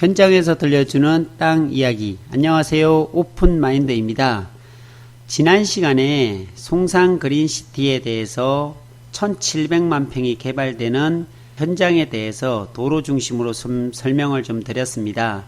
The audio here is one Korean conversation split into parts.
현장에서 들려주는 땅 이야기. 안녕하세요. 오픈마인드입니다. 지난 시간에 송산 그린시티에 대해서 1700만 평이 개발되는 현장에 대해서 도로 중심으로 설명을 좀 드렸습니다.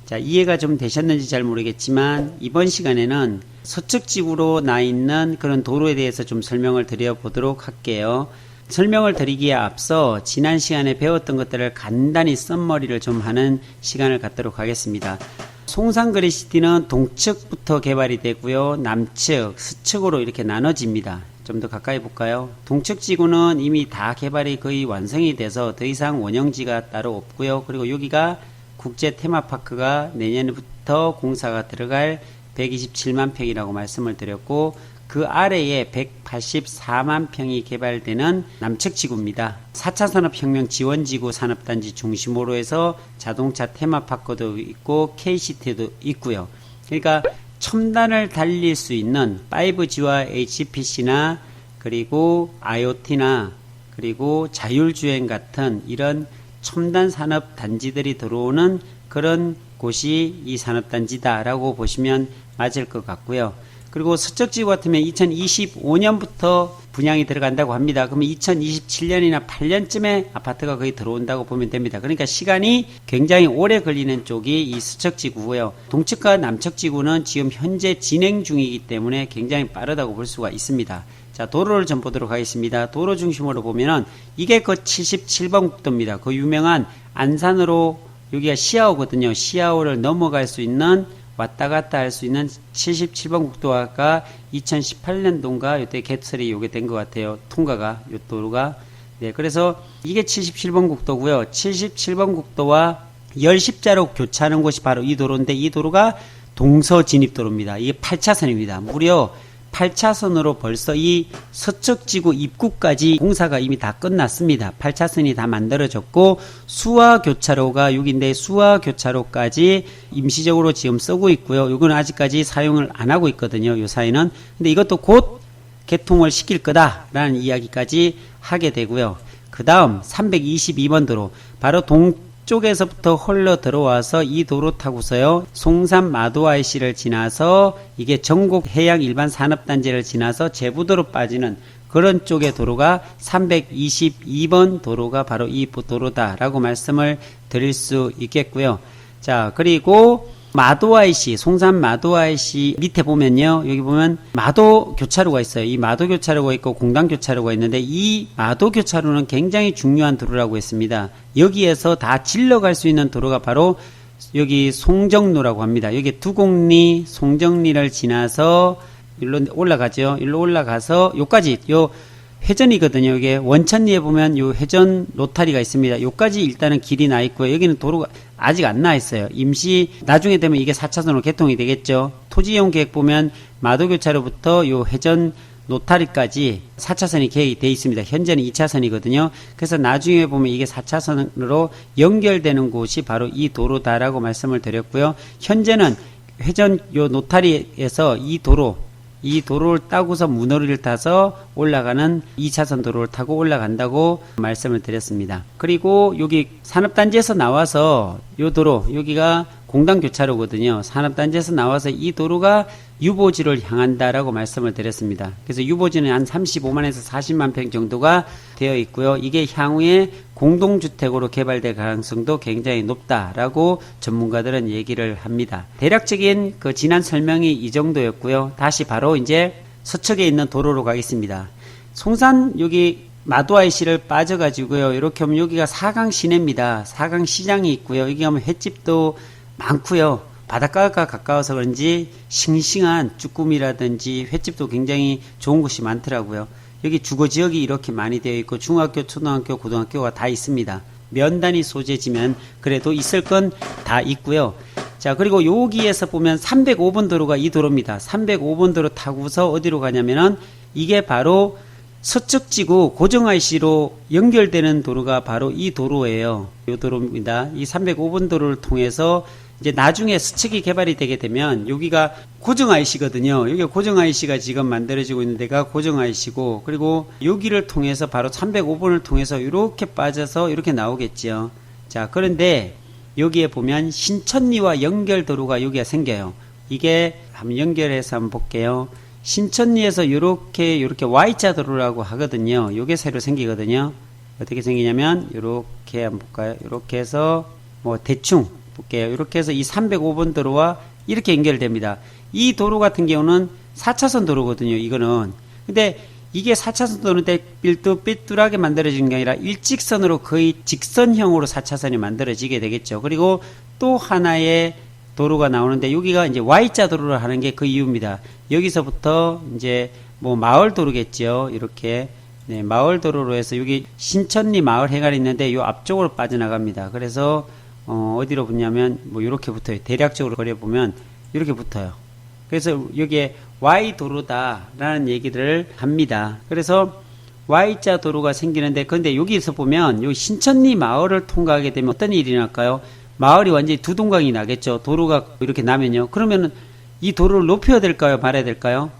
자, 이해가 좀 되셨는지 잘 모르겠지만 이번 시간에는 서측 지구로 나 있는 그런 도로에 대해서 좀 설명을 드려보도록 할게요. 설명을 드리기에 앞서 지난 시간에 배웠던 것들을 간단히 썸머리를 좀 하는 시간을 갖도록 하겠습니다. 송산 그린시티는 동측부터 개발이 되고요. 남측, 서측으로 이렇게 나눠집니다. 좀 더 가까이 볼까요? 동측 지구는 이미 다 개발이 거의 완성이 돼서 더 이상 원형지가 따로 없고요. 그리고 여기가 국제 테마파크가 내년부터 공사가 들어갈 127만 평이라고 말씀을 드렸고, 그 아래에 184만 평이 개발되는 남측 지구입니다. 4차 산업혁명 지원지구 산업단지 중심으로 해서 자동차 테마파크도 있고 KCT도 있고요. 그러니까 첨단을 달릴 수 있는 5G와 HPC나 그리고 IoT나 그리고 자율주행 같은 이런 첨단 산업단지들이 들어오는 그런 곳이 이 산업단지다라고 보시면 맞을 것 같고요. 그리고 서쪽지구 같으면 2025년부터 분양이 들어간다고 합니다. 그러면 2027년이나 8년쯤에 아파트가 거의 들어온다고 보면 됩니다. 그러니까 시간이 굉장히 오래 걸리는 쪽이 이 서쪽지구고요. 동측과 남측지구는 지금 현재 진행 중이기 때문에 굉장히 빠르다고 볼 수가 있습니다. 자, 도로를 좀 보도록 하겠습니다. 도로 중심으로 보면은 이게 그 77번 국도입니다. 그 유명한 안산으로 여기가 시아오거든요. 시아오를 넘어갈 수 있는 왔다 갔다 할 수 있는 77번 국도가 2018년도인가 이때 개설이 요게 된 것 같아요. 통과가 요 도로가. 네, 그래서 이게 77번 국도고요. 77번 국도와 열십자로 교차하는 곳이 바로 이 도로인데, 이 도로가 동서진입도로입니다. 이게 8차선입니다. 무려 8차선으로 벌써 이 서측지구 입구까지 공사가 이미 다 끝났습니다. 8차선이 다 만들어졌고, 수화교차로가 6인데 수화교차로까지 임시적으로 지금 쓰고 있고요. 이거는 아직까지 사용을 안 하고 있거든요. 이 사이는. 근데 이것도 곧 개통을 시킬 거다라는 이야기까지 하게 되고요. 그 다음 322번 도로, 바로 동쪽에서부터 흘러 들어와서 이 도로 타고서요, 송산 마도 IC를 지나서 이게 전국 해양 일반 산업단지를 지나서 제부도로 빠지는 그런 쪽의 도로가 322번 도로가 바로 이 도로다라고 말씀을 드릴 수 있겠고요. 자, 그리고 마도 IC, 송산 마도 IC 밑에 보면요, 여기 보면 마도 교차로가 있어요. 이 마도 교차로가 있고 공단 교차로가 있는데, 이 마도 교차로는 굉장히 중요한 도로라고 했습니다. 여기에서 다 질러갈 수 있는 도로가 바로 여기 송정로라고 합니다. 여기 두곡리, 송정리를 지나서 일로 올라가죠. 일로 올라가서 요까지, 요 회전이거든요. 이게 원천리에 보면 요 회전 로타리가 있습니다. 요까지 일단은 길이 나 있고요. 여기는 도로가 아직 안 나 있어요. 임시 나중에 되면 이게 4차선으로 개통이 되겠죠. 토지이용 계획 보면 마도교차로부터 요 회전 로타리까지 4차선이 계획이 되어 있습니다. 현재는 2차선이거든요. 그래서 나중에 보면 이게 4차선으로 연결되는 곳이 바로 이 도로다라고 말씀을 드렸고요. 현재는 회전 요 로타리에서 이 도로를 따고서 문어리를 타서 올라가는 2차선 도로를 타고 올라간다고 말씀을 드렸습니다. 그리고 여기 산업단지에서 나와서 요 도로, 여기가 공단교차로거든요. 산업단지에서 나와서 이 도로가 유보지를 향한다라고 말씀을 드렸습니다. 그래서 유보지는 한 35만에서 40만 평 정도가 되어 있고요. 이게 향후에 공동주택으로 개발될 가능성도 굉장히 높다라고 전문가들은 얘기를 합니다. 대략적인 그 지난 설명이 이 정도였고요. 다시 바로 이제 서측에 있는 도로로 가겠습니다. 송산 여기 마도 IC를 빠져가지고요. 이렇게 하면 여기가 사강 시내입니다. 사강 시장이 있고요. 여기 가면 횟집도 많고요. 바닷가가 가까워서 그런지 싱싱한 쭈꾸미라든지 횟집도 굉장히 좋은 곳이 많더라고요. 여기 주거지역이 이렇게 많이 되어 있고 중학교, 초등학교, 고등학교가 다 있습니다. 면단위 소재지면 그래도 있을 건 다 있고요. 자, 그리고 여기에서 보면 305번 도로가 이 도로입니다. 305번 도로 타고서 어디로 가냐면은 이게 바로 서측지구 고정 IC로 연결되는 도로가 바로 이 도로예요. 이 도로입니다. 이 305번 도로를 통해서 이제 나중에 서측이 개발이 되게 되면 여기가 고정 IC거든요. 여기 고정 IC가 지금 만들어지고 있는 데가 고정 IC고, 그리고 여기를 통해서 바로 305번을 통해서 이렇게 빠져서 이렇게 나오겠죠. 자, 그런데 여기에 보면 신천리와 연결 도로가 여기가 생겨요. 이게 한번 연결해서 한번 볼게요. 신천리에서 이렇게 Y자 도로라고 하거든요. 요게 새로 생기거든요. 어떻게 생기냐면 이렇게 한번 볼까요? 이렇게 해서 뭐 대충 볼게요. 이렇게 해서 이 305번 도로와 이렇게 연결됩니다. 이 도로 같은 경우는 4차선 도로거든요. 이거는. 근데 이게 4차선 도로인데 삐뚤삐뚤하게 만들어지는 게 아니라 일직선으로 거의 직선형으로 4차선이 만들어지게 되겠죠. 그리고 또 하나의 도로가 나오는데 여기가 이제 Y자 도로를 하는 게 그 이유입니다. 여기서부터 이제 뭐 마을 도로겠죠. 이렇게 네, 마을 도로로 해서 여기 신천리 마을 해관이 있는데 요 앞쪽으로 빠져나갑니다. 그래서 어디로 붙냐면 뭐 이렇게 붙어요. 대략적으로 그려 보면 이렇게 붙어요. 그래서 여기에 Y 도로다라는 얘기를 합니다. 그래서 Y자 도로가 생기는데 근데 여기서 보면 요 신천리 마을을 통과하게 되면 어떤 일이 날까요? 마을이 완전히 두 동강이 나겠죠. 도로가 이렇게 나면요. 그러면은 이 도로를 높여야 될까요? 말아야 될까요?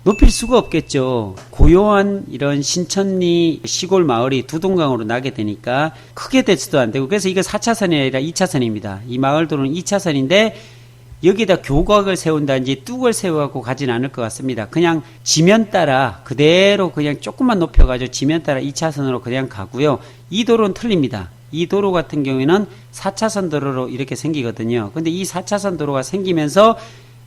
높일 수가 없겠죠. 고요한 이런 신천리 시골 마을이 두 동강으로 나게 되니까 크게 되지도 안 되고 그래서 이거 4차선이 아니라 2차선입니다. 이 마을 도로는 2차선인데 여기다 교각을 세운다든지 뚝을 세워갖고 가진 않을 것 같습니다. 그냥 지면 따라 그대로 그냥 조금만 높여가지고 지면 따라 2차선으로 그냥 가고요. 이 도로는 틀립니다. 이 도로 같은 경우에는 4차선 도로로 이렇게 생기거든요. 근데 이 4차선 도로가 생기면서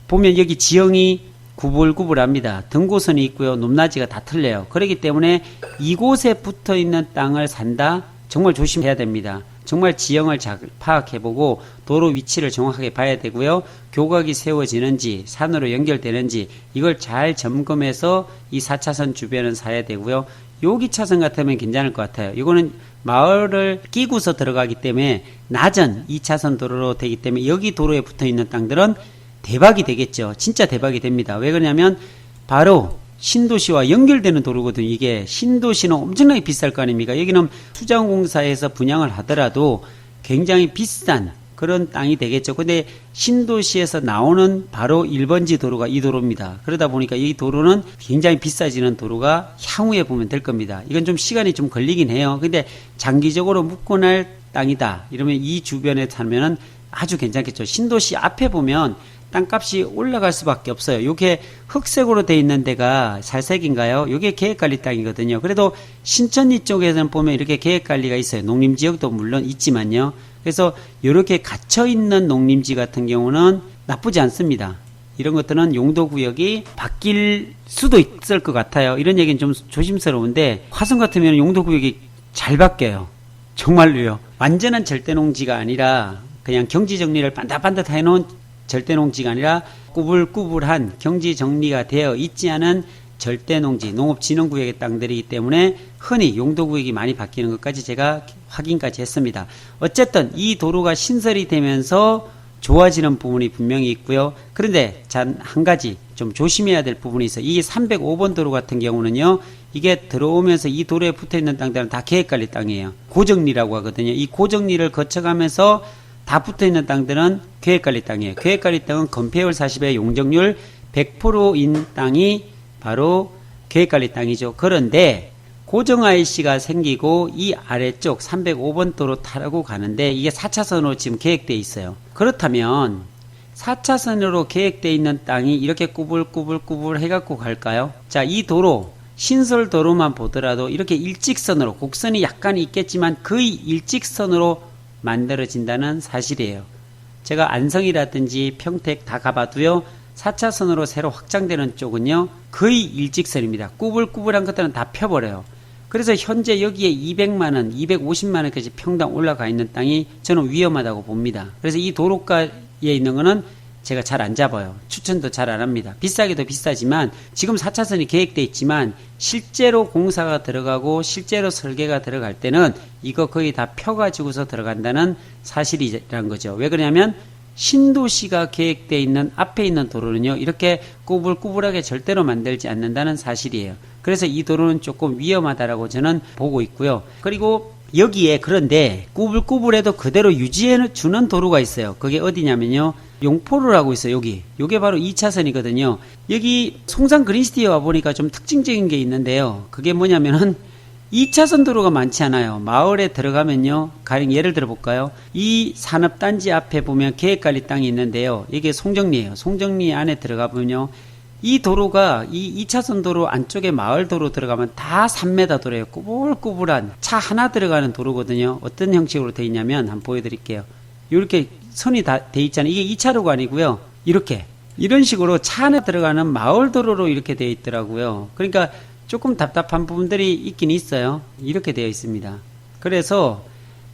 보면 여기 지형이 구불구불합니다. 등고선이 있고요. 높낮이가 다 틀려요. 그렇기 때문에 이곳에 붙어 있는 땅을 산다? 정말 조심해야 됩니다. 정말 지형을 잘 파악해보고 도로 위치를 정확하게 봐야 되고요. 교각이 세워지는지 산으로 연결되는지 이걸 잘 점검해서 이 4차선 주변은 사야 되고요. 여기 차선 같으면 괜찮을 것 같아요. 이거는 마을을 끼고서 들어가기 때문에 낮은 2차선 도로로 되기 때문에 여기 도로에 붙어 있는 땅들은 대박이 되겠죠. 진짜 대박이 됩니다. 왜 그러냐면 바로 신도시와 연결되는 도로거든요. 이게 신도시는 엄청나게 비쌀 거 아닙니까? 여기는 수자원공사에서 분양을 하더라도 굉장히 비싼 그런 땅이 되겠죠. 근데 신도시에서 나오는 바로 1번지 도로가 이 도로입니다. 그러다 보니까 이 도로는 굉장히 비싸지는 도로가 향후에 보면 될 겁니다. 이건 좀 시간이 좀 걸리긴 해요. 근데 장기적으로 묶어낼 땅이다. 이러면 이 주변에 살면은 아주 괜찮겠죠. 신도시 앞에 보면 땅값이 올라갈 수밖에 없어요. 이게 흑색으로 돼 있는 데가 살색인가요? 이게 계획관리 땅이거든요. 그래도 신천리 쪽에서는 보면 이렇게 계획관리가 있어요. 농림지역도 물론 있지만요. 그래서 이렇게 갇혀있는 농림지 같은 경우는 나쁘지 않습니다. 이런 것들은 용도구역이 바뀔 수도 있을 것 같아요. 이런 얘기는 좀 조심스러운데 화성 같으면 용도구역이 잘 바뀌어요. 정말로요. 완전한 절대농지가 아니라 그냥 경지정리를 반듯반듯 해놓은 절대농지가 아니라 꾸불꾸불한 경지정리가 되어 있지 않은 절대농지, 농업진흥구역의 땅들이기 때문에 흔히 용도구역이 많이 바뀌는 것까지 제가 확인까지 했습니다. 어쨌든 이 도로가 신설이 되면서 좋아지는 부분이 분명히 있고요. 그런데 한 가지 좀 조심해야 될 부분이 있어요. 이 305번 도로 같은 경우는요. 이게 들어오면서 이 도로에 붙어있는 땅들은 다 계획관리 땅이에요. 고정리라고 하거든요. 이 고정리를 거쳐가면서 다 붙어있는 땅들은 계획관리 땅이에요. 계획관리 땅은 건폐율 40의 용적률 100%인 땅이 바로 계획관리 땅이죠. 그런데 고정 IC가 생기고 이 아래쪽 305번 도로 타고 가는데 이게 4차선으로 지금 계획되어 있어요. 그렇다면 4차선으로 계획되어 있는 땅이 이렇게 꾸불꾸불꾸불 해갖고 갈까요? 자, 이 도로 신설 도로만 보더라도 이렇게 일직선으로 곡선이 약간 있겠지만 거의 일직선으로 만들어진다는 사실이에요. 제가 안성이라든지 평택 다 가봐도요. 4차선으로 새로 확장되는 쪽은요. 거의 일직선입니다. 꾸불꾸불한 것들은 다 펴버려요. 그래서 현재 여기에 200만원, 250만원까지 평당 올라가 있는 땅이 저는 위험하다고 봅니다. 그래서 이 도로가에 있는 거는 제가 잘 안 잡아요. 추천도 잘 안 합니다. 비싸기도 비싸지만 지금 4차선이 계획되어 있지만 실제로 공사가 들어가고 실제로 설계가 들어갈 때는 이거 거의 다 펴가지고서 들어간다는 사실이라는 거죠. 왜 그러냐면 신도시가 계획되어 있는 앞에 있는 도로는요. 이렇게 꾸불꾸불하게 절대로 만들지 않는다는 사실이에요. 그래서 이 도로는 조금 위험하다라고 저는 보고 있고요. 그리고 여기에 그런데 꾸불꾸불해도 그대로 유지해 주는 도로가 있어요. 그게 어디냐면요. 용포로라고 있어요. 여기. 요게 바로 2차선이거든요. 여기 송산 그린시티에 와보니까 좀 특징적인 게 있는데요. 그게 뭐냐면은 2차선 도로가 많지 않아요. 마을에 들어가면요. 가령 예를 들어 볼까요? 이 산업단지 앞에 보면 계획관리 땅이 있는데요. 이게 송정리예요. 송정리 안에 들어가 보면요. 이 도로가 이 2차선 도로 안쪽에 마을 도로 들어가면 다 3m 도로예요. 꾸불꾸불한 차 하나 들어가는 도로거든요. 어떤 형식으로 되어 있냐면 한번 보여드릴게요. 이렇게 선이 다 돼 있잖아요. 이게 2차로가 아니고요. 이렇게 이런 식으로 차 안에 들어가는 마을 도로로 이렇게 되어 있더라고요. 그러니까 조금 답답한 부분들이 있긴 있어요. 이렇게 되어 있습니다. 그래서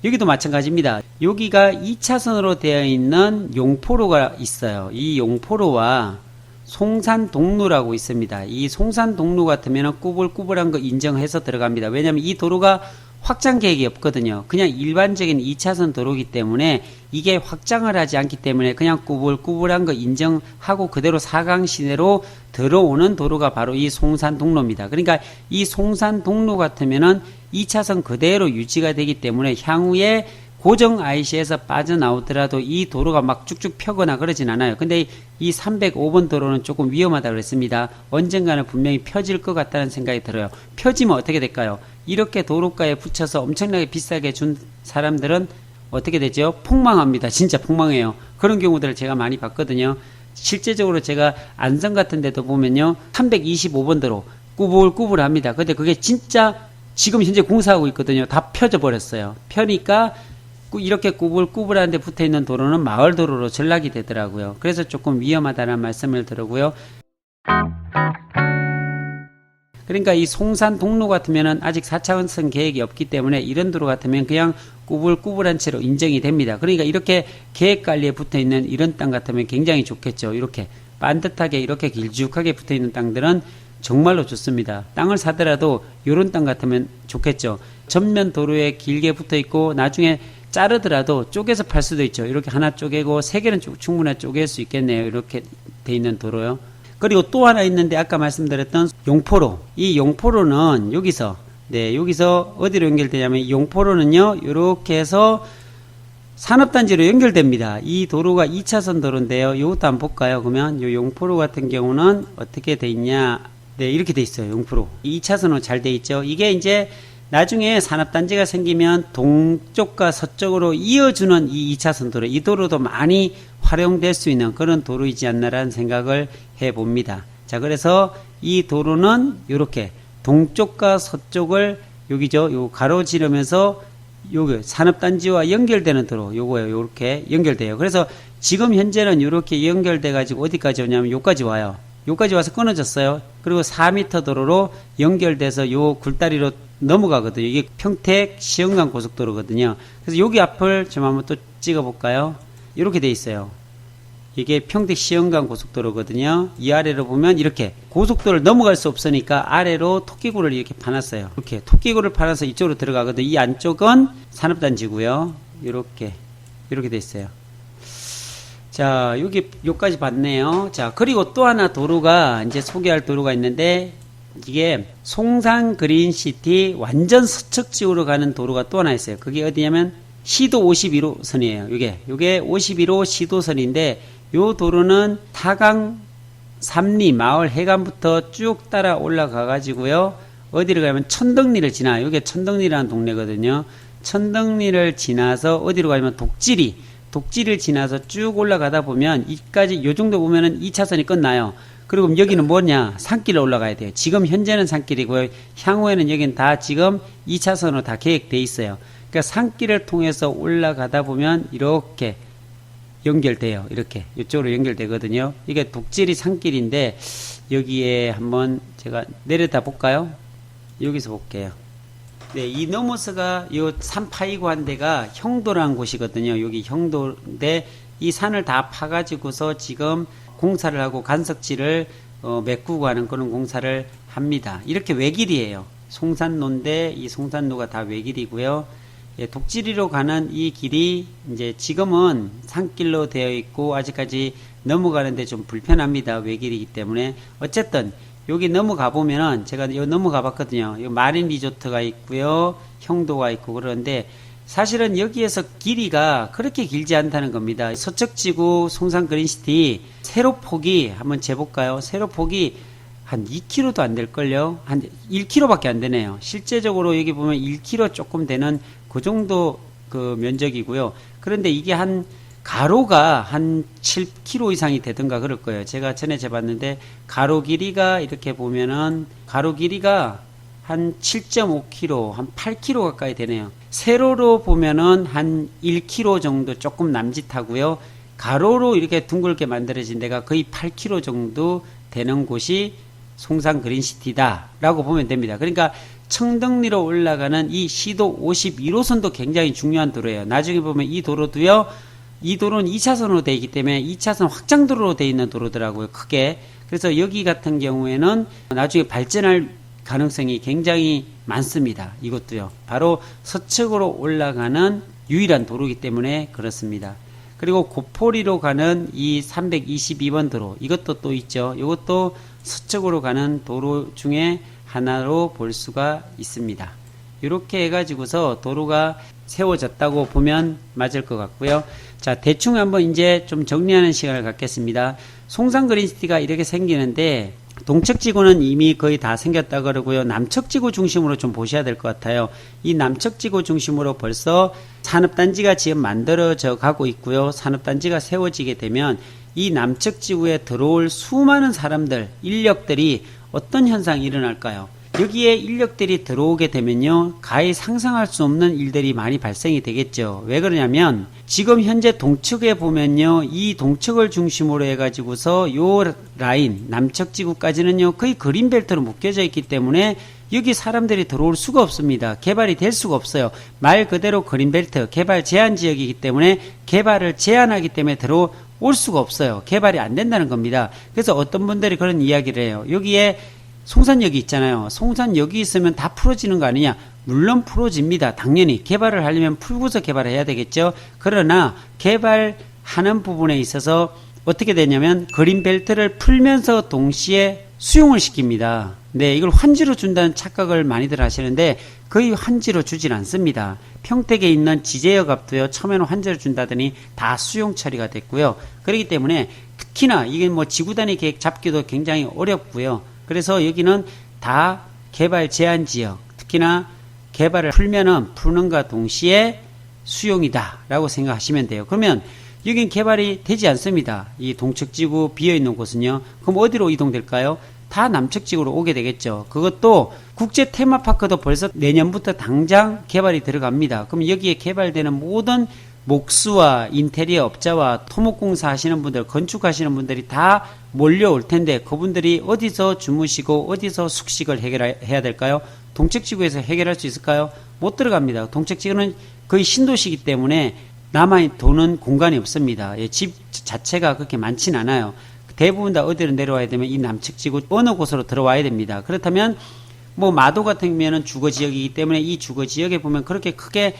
여기도 마찬가지입니다. 여기가 2차선으로 되어 있는 용포로가 있어요. 이 용포로와 송산동로라고 있습니다. 이 송산동로 같으면 꾸불꾸불한 거 인정해서 들어갑니다. 왜냐하면 이 도로가 확장 계획이 없거든요. 그냥 일반적인 2차선 도로이기 때문에 이게 확장을 하지 않기 때문에 그냥 꾸불꾸불한 거 인정하고 그대로 사강 시내로 들어오는 도로가 바로 이 송산동로입니다. 그러니까 이 송산동로 같으면은 2차선 그대로 유지가 되기 때문에 향후에 고정 IC에서 빠져나오더라도 이 도로가 막 쭉쭉 펴거나 그러진 않아요. 근데 이 305번 도로는 조금 위험하다고 그랬습니다. 언젠가는 분명히 펴질 것 같다는 생각이 들어요. 펴지면 어떻게 될까요? 이렇게 도로가에 붙여서 엄청나게 비싸게 준 사람들은 어떻게 되죠? 폭망합니다. 진짜 폭망해요. 그런 경우들을 제가 많이 봤거든요. 실제적으로 제가 안성 같은 데도 보면요. 325번 도로 꾸불꾸불합니다. 근데 그게 진짜 지금 현재 공사하고 있거든요. 다 펴져 버렸어요. 펴니까 이렇게 꾸불꾸불한 데 붙어있는 도로는 마을 도로로 전락이 되더라고요. 그래서 조금 위험하다는 말씀을 드리고요. 그러니까 이 송산 동로 같으면 아직 4차선 계획이 없기 때문에 이런 도로 같으면 그냥 꾸불꾸불한 채로 인정이 됩니다. 그러니까 이렇게 계획관리에 붙어있는 이런 땅 같으면 굉장히 좋겠죠. 이렇게 반듯하게 이렇게 길쭉하게 붙어있는 땅들은 정말로 좋습니다. 땅을 사더라도 이런 땅 같으면 좋겠죠. 전면 도로에 길게 붙어있고 나중에 자르더라도 쪼개서 팔 수도 있죠. 이렇게 하나 쪼개고 세 개는 충분히 쪼갤 수 있겠네요. 이렇게 돼 있는 도로요. 그리고 또 하나 있는데 아까 말씀드렸던 용포로. 이 용포로는 여기서 어디로 연결되냐면 용포로는요. 이렇게 해서 산업단지로 연결됩니다. 이 도로가 2차선 도로인데요. 이것도 한번 볼까요? 그러면 이 용포로 같은 경우는 어떻게 돼 있냐? 네, 이렇게 돼 있어요. 용포로. 2차선으로 잘 돼 있죠. 이게 이제 나중에 산업단지가 생기면 동쪽과 서쪽으로 이어주는 이 2차선 도로, 이 도로도 많이 활용될 수 있는 그런 도로이지 않나라는 생각을 해봅니다. 자, 그래서 이 도로는 이렇게 동쪽과 서쪽을 여기죠. 요 가로지르면서 요게 산업단지와 연결되는 도로, 요거예요. 요렇게 연결돼요. 그래서 지금 현재는 이렇게 연결돼 가지고 어디까지 오냐면 요까지 와요. 요까지 와서 끊어졌어요. 그리고 4m 도로로 연결돼서 요 굴다리로 넘어가거든요. 이게 평택 시흥간 고속도로거든요. 그래서 여기 앞을 좀 한번 또 찍어볼까요? 이렇게 돼 있어요. 이게 평택 시흥간 고속도로거든요. 이 아래로 보면 이렇게 고속도로를 넘어갈 수 없으니까 아래로 토끼굴을 이렇게 파놨어요. 이렇게 토끼굴을 파놔서 이쪽으로 들어가거든요. 이 안쪽은 산업단지고요. 이렇게 돼 있어요. 자, 여기까지 봤네요. 자, 그리고 또 하나 도로가 이제 소개할 도로가 있는데 이게 송산 그린시티 완전 서척지구로 가는 도로가 또 하나 있어요. 그게 어디냐면 시도 51호선이에요. 요게 51호 시도선인데 요 도로는 타강 삼리 마을 해관부터 쭉 따라 올라가 가지고요. 어디를 가면 천덕리를 지나. 요게 천덕리라는 동네거든요. 천덕리를 지나서 어디로 가면 독지를 지나서 쭉 올라가다 보면 이까지 요 정도 보면은 2차선이 끝나요. 그리고 여기는 뭐냐? 산길로 올라가야 돼요. 지금 현재는 산길이고요. 향후에는 여기는 다 지금 2차선으로 다 계획돼 있어요. 그러니까 산길을 통해서 올라가다 보면 이렇게 연결돼요. 이렇게 이쪽으로 연결되거든요. 이게 독지리 산길인데 여기에 한번 제가 내려다 볼까요? 여기서 볼게요. 네, 이 넘어서가 요 산 파이고 한 데가 형도라는 곳이거든요. 여기 형도인데 이 산을 다 파가지고서 지금 공사를 하고 간석지를 메꾸고 하는 그런 공사를 합니다. 이렇게 외길이에요. 송산로인데 이 송산로가 다 외길이고요. 예, 독지리로 가는 이 길이 이제 지금은 산길로 되어 있고 아직까지 넘어가는데 좀 불편합니다. 외길이기 때문에. 어쨌든 여기 넘어가 보면은 제가 여기 넘어가 봤거든요. 여기 마린 리조트가 있고요. 형도가 있고 그런데 사실은 여기에서 길이가 그렇게 길지 않다는 겁니다. 서척지구 송산 그린시티 세로폭이 한번 재볼까요? 세로폭이 한 2km도 안 될걸요. 한 1km밖에 안 되네요. 실제적으로 여기 보면 1km 조금 되는 그 정도 그 면적이고요. 그런데 이게 한 가로가 한 7km 이상이 되던가 그럴 거예요. 제가 전에 재봤는데 가로 길이가 이렇게 보면은 가로 길이가 한 7.5km, 한 8km 가까이 되네요. 세로로 보면은 한 1km 정도 조금 남짓하고요. 가로로 이렇게 둥글게 만들어진 데가 거의 8km 정도 되는 곳이 송산 그린시티다 라고 보면 됩니다. 그러니까 청덕리로 올라가는 이 시도 51호선도 굉장히 중요한 도로예요. 나중에 보면 이 도로도요, 이 도로는 2차선으로 되어 있기 때문에 2차선 확장도로로 되어 있는 도로더라고요. 크게. 그래서 여기 같은 경우에는 나중에 발전할 가능성이 굉장히 많습니다. 이것도요. 바로 서쪽으로 올라가는 유일한 도로이기 때문에 그렇습니다. 그리고 고포리로 가는 이 322번 도로, 이것도 또 있죠. 이것도 서쪽으로 가는 도로 중에 하나로 볼 수가 있습니다. 이렇게 해가지고서 도로가 세워졌다고 보면 맞을 것 같고요. 자, 대충 한번 이제 좀 정리하는 시간을 갖겠습니다. 송산 그린시티가 이렇게 생기는데 동척지구는 이미 거의 다 생겼다 그러고요. 남척지구 중심으로 좀 보셔야 될 것 같아요. 이 남척지구 중심으로 벌써 산업단지가 지금 만들어져 가고 있고요. 산업단지가 세워지게 되면 이 남척지구에 들어올 수많은 사람들, 인력들이 어떤 현상이 일어날까요? 여기에 인력들이 들어오게 되면요, 가히 상상할 수 없는 일들이 많이 발생이 되겠죠. 왜 그러냐면 지금 현재 동척에 보면요, 이 동척을 중심으로 해가지고서 요 라인 남척지구까지는요 거의 그린벨트로 묶여져 있기 때문에 여기 사람들이 들어올 수가 없습니다. 개발이 될 수가 없어요. 말 그대로 그린벨트 개발 제한 지역이기 때문에 개발을 제한하기 때문에 들어올 수가 없어요. 개발이 안 된다는 겁니다. 그래서 어떤 분들이 그런 이야기를 해요. 여기에 송산역이 있잖아요. 송산역이 있으면 다 풀어지는 거 아니냐? 물론 풀어집니다. 당연히 개발을 하려면 풀고서 개발을 해야 되겠죠. 그러나 개발하는 부분에 있어서 어떻게 되냐면 그린벨트를 풀면서 동시에 수용을 시킵니다. 네, 이걸 환지로 준다는 착각을 많이들 하시는데 거의 환지로 주질 않습니다. 평택에 있는 지제역 앞도요, 처음에는 환지로 준다더니 다 수용 처리가 됐고요. 그렇기 때문에 특히나 이게 뭐 지구단위 계획 잡기도 굉장히 어렵고요. 그래서 여기는 다 개발 제한 지역, 특히나 개발을 풀면은 푸는가 동시에 수용이다 라고 생각하시면 돼요. 그러면 여긴 개발이 되지 않습니다. 이 동척지구 비어있는 곳은요. 그럼 어디로 이동될까요? 다 남척지구로 오게 되겠죠. 그것도 국제 테마파크도 벌써 내년부터 당장 개발이 들어갑니다. 그럼 여기에 개발되는 모든 목수와 인테리어 업자와 토목공사 하시는 분들, 건축하시는 분들이 다 몰려올 텐데 그분들이 어디서 주무시고 어디서 숙식을 해결해야 될까요? 동척지구에서 해결할 수 있을까요? 못 들어갑니다. 동척지구는 거의 신도시이기 때문에 남아 도는 공간이 없습니다. 집 자체가 그렇게 많진 않아요. 대부분 다 어디로 내려와야 되면 이 남측지구 어느 곳으로 들어와야 됩니다. 그렇다면 뭐 마도 같은 경우에는 주거지역이기 때문에 이 주거지역에 보면 그렇게 크게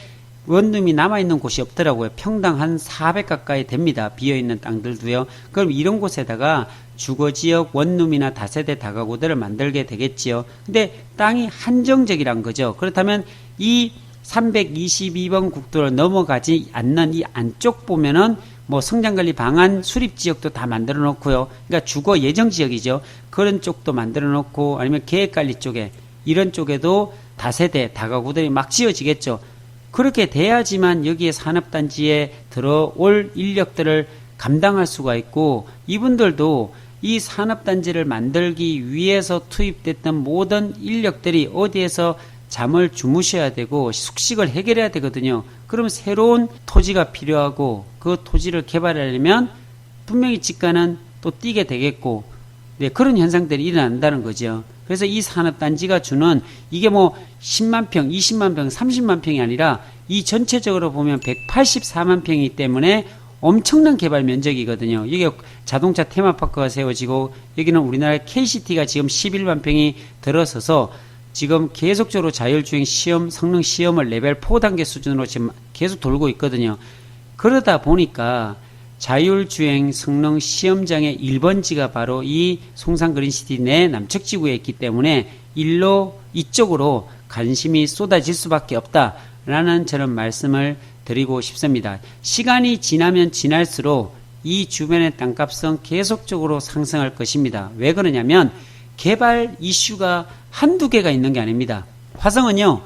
원룸이 남아있는 곳이 없더라고요. 평당 한 400 가까이 됩니다. 비어있는 땅들도요. 그럼 이런 곳에다가 주거지역 원룸이나 다세대 다가구들을 만들게 되겠지요. 근데 땅이 한정적이란 거죠. 그렇다면 이 322번 국도를 넘어가지 않는 이 안쪽 보면은 뭐 성장관리 방안 수립지역도 다 만들어 놓고요. 그러니까 주거 예정지역이죠. 그런 쪽도 만들어 놓고 아니면 계획관리 쪽에 이런 쪽에도 다세대 다가구들이 막 지어지겠죠. 그렇게 돼야지만 여기에 산업단지에 들어올 인력들을 감당할 수가 있고 이분들도 이 산업단지를 만들기 위해서 투입됐던 모든 인력들이 어디에서 잠을 주무셔야 되고 숙식을 해결해야 되거든요. 그럼 새로운 토지가 필요하고 그 토지를 개발하려면 분명히 집가는 또 뛰게 되겠고 네, 그런 현상들이 일어난다는 거죠. 그래서 이 산업단지가 주는 이게 뭐 10만 평, 20만 평, 30만 평이 아니라 이 전체적으로 보면 184만 평이기 때문에 엄청난 개발 면적이거든요. 이게 자동차 테마파크가 세워지고 여기는 우리나라 KCT가 지금 11만 평이 들어서서 지금 계속적으로 자율주행 시험, 성능 시험을 레벨 4단계 수준으로 지금 계속 돌고 있거든요. 그러다 보니까 자율주행 성능 시험장의 1번지가 바로 이 송산 그린시티 내 남측지구에 있기 때문에 이쪽으로 관심이 쏟아질 수밖에 없다라는 저는 말씀을 드리고 싶습니다. 시간이 지나면 지날수록 이 주변의 땅값은 계속적으로 상승할 것입니다. 왜 그러냐면 개발 이슈가 한두 개가 있는 게 아닙니다. 화성은요,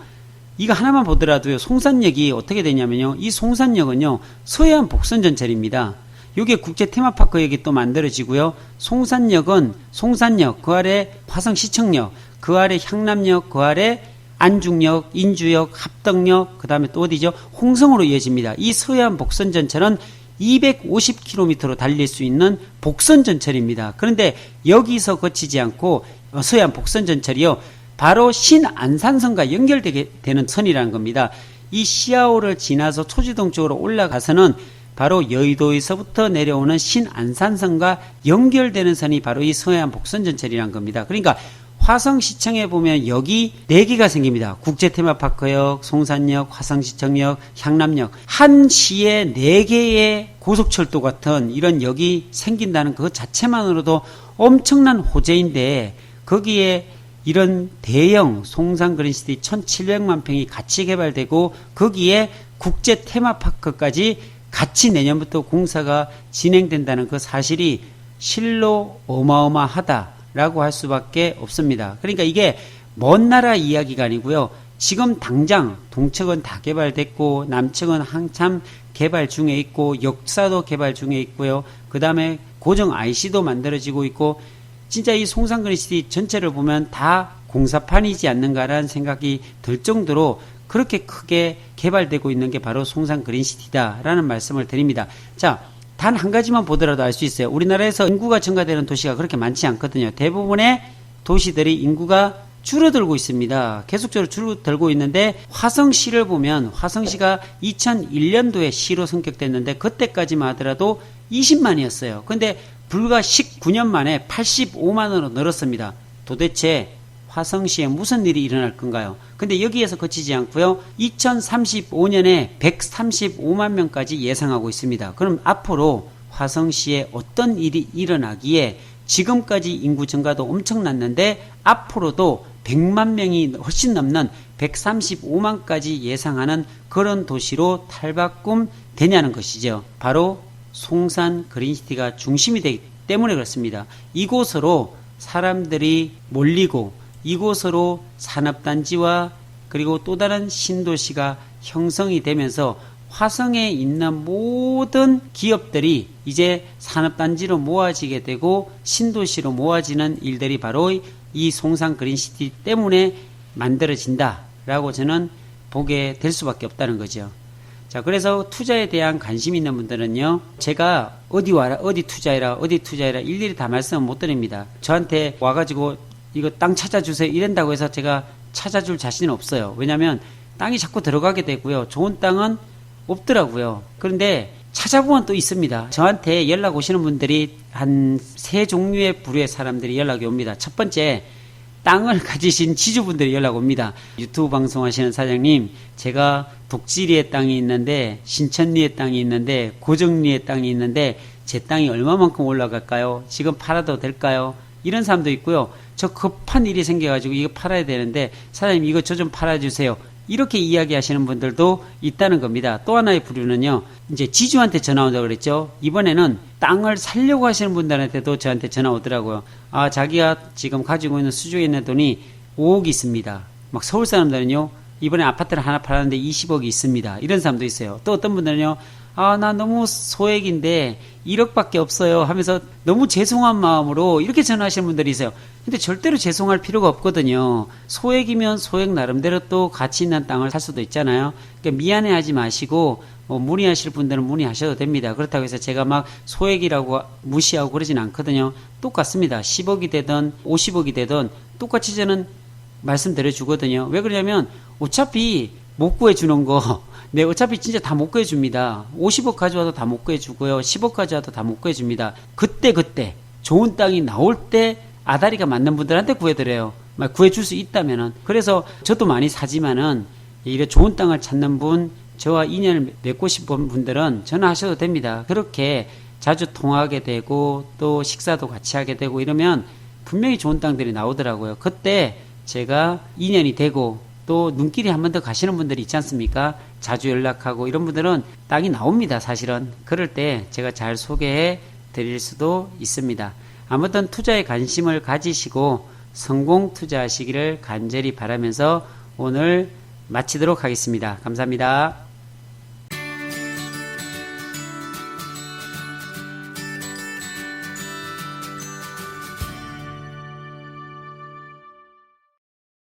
이거 하나만 보더라도요, 송산역이 어떻게 되냐면요, 이 송산역은요, 서해안 복선전철입니다. 요게 국제 테마파크역이 또 만들어지고요, 송산역은 송산역, 그 아래 화성시청역, 그 아래 향남역, 그 아래 안중역, 인주역, 합덕역, 그 다음에 또 어디죠? 홍성으로 이어집니다. 이 서해안 복선전철은 250km로 달릴 수 있는 복선전철입니다. 그런데 여기서 거치지 않고 서해안 복선전철이요, 바로 신안산선과 연결되게 되는 선이라는 겁니다. 이 시아오를 지나서 초지동 쪽으로 올라가서는 바로 여의도에서부터 내려오는 신안산선과 연결되는 선이 바로 이 서해안 복선전철이라는 겁니다. 그러니까 화성시청에 보면 역이 4개가 생깁니다. 국제테마파크역, 송산역, 화성시청역, 향남역. 한 시에 4개의 고속철도 같은 이런 역이 생긴다는 그 자체만으로도 엄청난 호재인데, 거기에 이런 대형 송산그린시티 1700만 평이 같이 개발되고, 거기에 국제테마파크까지 같이 내년부터 공사가 진행된다는 그 사실이 실로 어마어마하다 라고 할 수밖에 없습니다. 그러니까 이게 먼 나라 이야기가 아니고요, 지금 당장 동측은 다 개발됐고 남측은 한참 개발 중에 있고 역사도 개발 중에 있고요, 그 다음에 고정 IC도 만들어지고 있고, 진짜 이 송산그린시티 전체를 보면 다 공사판이지 않는가라는 생각이 들 정도로 그렇게 크게 개발되고 있는 게 바로 송산그린시티다라는 말씀을 드립니다. 자, 단 한 가지만 보더라도 알 수 있어요. 우리나라에서 인구가 증가되는 도시가 그렇게 많지 않거든요. 대부분의 도시들이 인구가 줄어들고 있습니다. 계속적으로 줄어들고 있는데, 화성시를 보면 화성시가 2001년도에 시로 성격됐는데 그때까지만 하더라도 20만이었어요. 근데 불과 19년 만에 85만으로 늘었습니다. 도대체 화성시에 무슨 일이 일어날 건가요? 근데 여기에서 그치지 않고요, 2035년에 135만 명까지 예상하고 있습니다. 그럼 앞으로 화성시에 어떤 일이 일어나기에, 지금까지 인구 증가도 엄청났는데 앞으로도 100만 명이 훨씬 넘는 135만까지 예상하는 그런 도시로 탈바꿈 되냐는 것이죠. 바로 송산 그린시티가 중심이 되기 때문에 그렇습니다. 이곳으로 사람들이 몰리고 이곳으로 산업단지와 그리고 또 다른 신도시가 형성이 되면서 화성에 있는 모든 기업들이 이제 산업단지로 모아지게 되고 신도시로 모아지는 일들이 바로 이 송산 그린시티 때문에 만들어진다라고 저는 보게 될 수밖에 없다는 거죠. 자, 그래서 투자에 대한 관심 있는 분들은요, 제가 어디 와라, 어디 투자해라 일일이 다 말씀을 못 드립니다. 저한테 와가지고 이거 땅 찾아주세요 이런다고 해서 제가 찾아줄 자신은 없어요. 왜냐하면 땅이 자꾸 들어가게 되고요, 좋은 땅은 없더라고요. 그런데 찾아보면 또 있습니다. 저한테 연락 오시는 분들이 한 3종류의 부류의 사람들이 연락이 옵니다. 첫 번째, 땅을 가지신 지주분들이 연락 옵니다. 유튜브 방송하시는 사장님, 제가 독지리에 땅이 있는데, 신천리에 땅이 있는데, 고정리에 땅이 있는데 제 땅이 얼마만큼 올라갈까요? 지금 팔아도 될까요? 이런 사람도 있고요, 저 급한 일이 생겨가지고 이거 팔아야 되는데 사장님 이거 저 좀 팔아주세요, 이렇게 이야기하시는 분들도 있다는 겁니다. 또 하나의 부류는요, 이제 지주한테 전화 온다고 그랬죠. 이번에는 땅을 살려고 하시는 분들한테도 저한테 전화 오더라고요. 아, 자기가 지금 가지고 있는 수주에 있는 돈이 5억이 있습니다. 막 서울 사람들은요, 이번에 아파트를 하나 팔았는데 20억이 있습니다, 이런 사람도 있어요. 또 어떤 분들은요, 아, 나 너무 소액인데 1억밖에 없어요 하면서 너무 죄송한 마음으로 이렇게 전화하시는 분들이 있어요. 근데 절대로 죄송할 필요가 없거든요. 소액이면 소액 나름대로 또 가치 있는 땅을 살 수도 있잖아요. 그러니까 미안해하지 마시고 문의하실 분들은 문의하셔도 됩니다. 그렇다고 해서 제가 막 소액이라고 무시하고 그러진 않거든요. 똑같습니다. 10억이 되든 50억이 되든 똑같이 저는 말씀드려 주거든요. 왜 그러냐면 어차피 못 구해주는 거, 네, 어차피 진짜 다 못 구해줍니다. 50억 가져와도 다 못 구해주고요, 10억 가져와도 다 못 구해줍니다. 그때 좋은 땅이 나올 때 아다리가 맞는 분들한테 구해드려요. 구해줄 수 있다면은. 그래서 저도 많이 사지만은 이래 좋은 땅을 찾는 분, 저와 인연을 맺고 싶은 분들은 전화하셔도 됩니다. 그렇게 자주 통화하게 되고 또 식사도 같이 하게 되고 이러면 분명히 좋은 땅들이 나오더라고요. 그때 제가 인연이 되고 또 눈길이 한 번 더 가시는 분들이 있지 않습니까? 자주 연락하고 이런 분들은 땅이 나옵니다, 사실은. 그럴 때 제가 잘 소개해 드릴 수도 있습니다. 아무튼 투자에 관심을 가지시고 성공 투자하시기를 간절히 바라면서 오늘 마치도록 하겠습니다. 감사합니다.